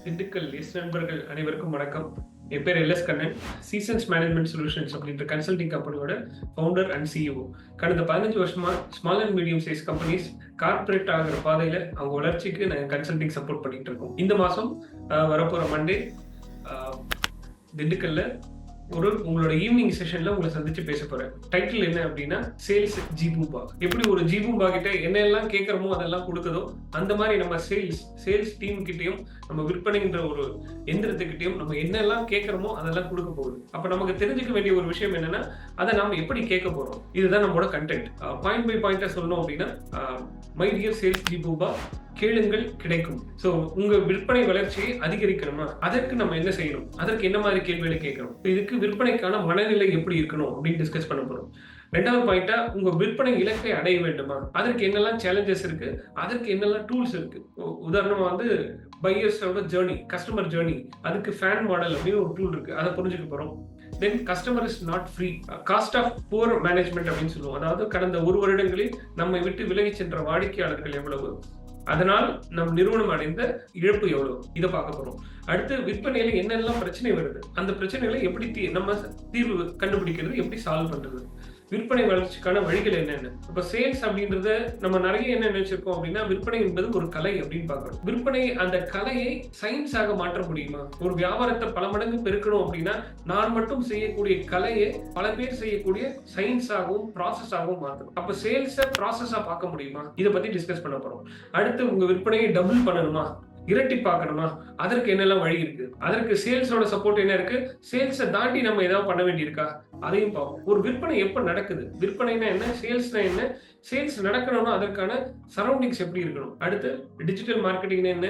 திண்டுக்கல் நண்பர்கள் அனைவருக்கும் வணக்கம். என் பேர் LS Kannan. Seasons Management Solutions அப்படின்ற கன்சல்டிங் கம்பெனியோட ஃபவுண்டர் அண்ட் சிஇஓ. கடந்த 15 வருஷமா small and medium size companies corporate ஆகிற பாதையில அவங்க வளர்ச்சிக்கு நாங்கள் கன்சல்டிங் சப்போர்ட் பண்ணிட்டு இருக்கோம். இந்த மாசம் வரப்போற மண்டே திண்டுக்கல்ல உங்களோட ஈவினிங் செஷன்ல உங்களை சந்திச்சு பேச போறேன். டைட்டில் என்ன அப்படின்னா சேல்ஸ் ஜிபூம்பா. எப்படி ஒரு ஜிபூம்பா கிட்ட என்ன எல்லாம் கேட்கறமோ அதெல்லாம் கொடுக்குதோ அந்த மாதிரி நம்ம சேல்ஸ் டீம் கிட்டையும் நம்ம விற்பனைன்ற ஒரு எந்திரத்துக்கிட்டையும் நம்ம என்னெல்லாம் கேட்கறோமோ அதெல்லாம் கொடுக்க போகுது. அப்ப நமக்கு தெரிஞ்சுக்க வேண்டிய ஒரு விஷயம் என்னன்னா அதை நாம எப்படி கேட்க போறோம். இதுதான் நம்மளோட கண்டென்ட். பாயிண்ட் பை பாயிண்டா சொல்லணும் அப்படின்னா மை டியர் சேல்ஸ் ஜிபூம்பா, கேளுங்கள் கிடைக்கும். சோ உங்க விற்பனை வளர்ச்சியை அதிகரிக்கணுமா, அதற்கு நம்ம என்ன செய்யணும், அதற்கு என்ன மாதிரி கேள்விகளை கேட்கணும், இதுக்கு விற்பனைக்கான மனநிலை எப்படி இருக்கணும் அப்படின்னு டிஸ்கஸ் பண்ண போறோம். ரெண்டாவது பாயிண்டா உங்க விற்பனை இலக்கை அடைய வேண்டுமா, அதற்கு என்னெல்லாம் சேலஞ்சஸ் இருக்கு, அதற்கு என்னெல்லாம் டூல்ஸ் இருக்கு. உதாரணமா பையர்ஸோட ஜேர்னி, கஸ்டமர் ஜேர்னி, அதுக்கு ஃபேன் மாடல் அப்படின்னு ஒரு டூல் இருக்கு, அதை புரிஞ்சுக்க போறோம். Then customer is not free, cost of poor management அப்படின்னு சொல்லுவோம். அதாவது கடந்த 1 வருடங்களில் நம்மை விட்டு விலகி சென்ற வாடிக்கையாளர்கள் எவ்வளவு, அதனால் நம் நிறுவனம் அடைந்த இழப்பு எவ்வளவு, இதை பார்க்க போறோம். அடுத்து விற்பனையில என்னெல்லாம் பிரச்சனை வருது, அந்த பிரச்சனைகளை எப்படி நம்ம தீர்வு கண்டுபிடிக்கிறது, எப்படி சால்வ் பண்றது, விற்பனை வளர்ச்சிக்கான வழிகள் என்னென்ன. இப்ப சேல்ஸ் அப்படின்றத நம்ம நிறைய என்ன நினைச்சிருக்கோம் அப்படின்னா விற்பனை என்பது ஒரு கலை அப்படின்னு பார்க்கணும். விற்பனை அந்த கலையை சயின்ஸாக மாற்ற முடியுமா? ஒரு வியாபாரத்தை பல மடங்கு பெருக்கணும் அப்படின்னா நான் மட்டும் செய்யக்கூடிய கலையை பல பேர் செய்யக்கூடிய சயின்ஸாகவும் ப்ராசஸாகவும் மாற்றணும். அப்ப சேல்ஸை ப்ராசஸா பார்க்க முடியுமா, இதை பத்தி டிஸ்கஸ் பண்ண போறோம். அடுத்து உங்க விற்பனையை டபுள் பண்ணணுமா, இரட்டி பார்க்கணுமா, அதற்கு என்னெல்லாம் வழி இருக்கு, அதற்கு சேல்ஸோட சப்போர்ட் என்ன இருக்கு, சேல்ஸை தாண்டி நம்ம ஏதாவது பண்ண வேண்டியிருக்கா, அதையும் பார்ப்போம். ஒரு விற்பனை எப்ப நடக்குது, விற்பனைனா என்ன, சேல்ஸ்னா என்ன, சேல்ஸ் நடக்கணும்னா அதற்கான சரௌண்டிங்ஸ் எப்படி இருக்கணும். அடுத்து டிஜிட்டல் மார்க்கெட்டிங்னா என்ன,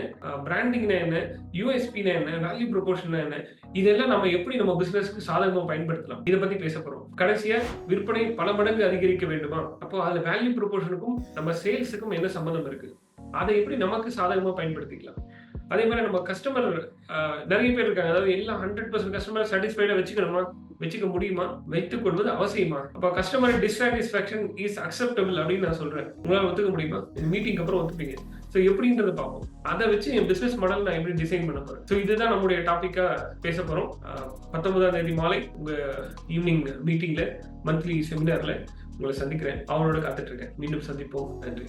பிராண்டிங்னா என்ன, யூஎஸ்பினா என்ன, வேல்யூ ப்ரொபோர்ஷன்னா என்ன, இதெல்லாம் நம்ம எப்படி நம்ம பிசினஸ்க்கு சாதகமா பயன்படுத்தலாம், இதை பத்தி பேச போறோம். கடைசியா விற்பனை பல மடங்கு அதிகரிக்க வேண்டுமா, அப்போ அதுல வேல்யூ ப்ரொபோர்ஷனுக்கும் நம்ம சேல்ஸுக்கும் என்ன சம்பந்தம் இருக்கு, அதை எப்படி நமக்கு சாதகமா பயன்படுத்திக்கலாம். அதே மாதிரி நம்ம கஸ்டமர் நிறைய பேர் இருக்காங்க, அதாவது எல்லாம் 100% கஸ்டமர் சாட்டிஸ்ஃபைடா வச்சுக்க முடியுமா, வைத்துக் கொள்வது அவசியமா. அப்ப கஸ்டமர் டிஸ்சாட்டிஸ்ஃபேக்ஷன் இஸ் அக்செப்டபிள் அப்படின்னு நான் சொல்றேன். உங்களால ஒத்துக்க முடியுமா? மீட்டிங் அப்புறம் ஒத்துப்பீங்க. சோ எப்படின்றத பார்ப்போம். அதை வச்சு என் பிசினஸ் மாடல் நான் எப்படி டிசைன் பண்ண போறேன். சோ இதுதான் நம்மளுடைய டாபிக்கா பேச போறோம். 19ஆம் தேதி மாலை உங்க ஈவினிங் மீட்டிங்ல, மந்த்லி செமினார்ல உங்களை சந்திக்கிறேன். அவங்களோட காத்துட்டு இருக்கேன். மீண்டும் சந்திப்போம். நன்றி.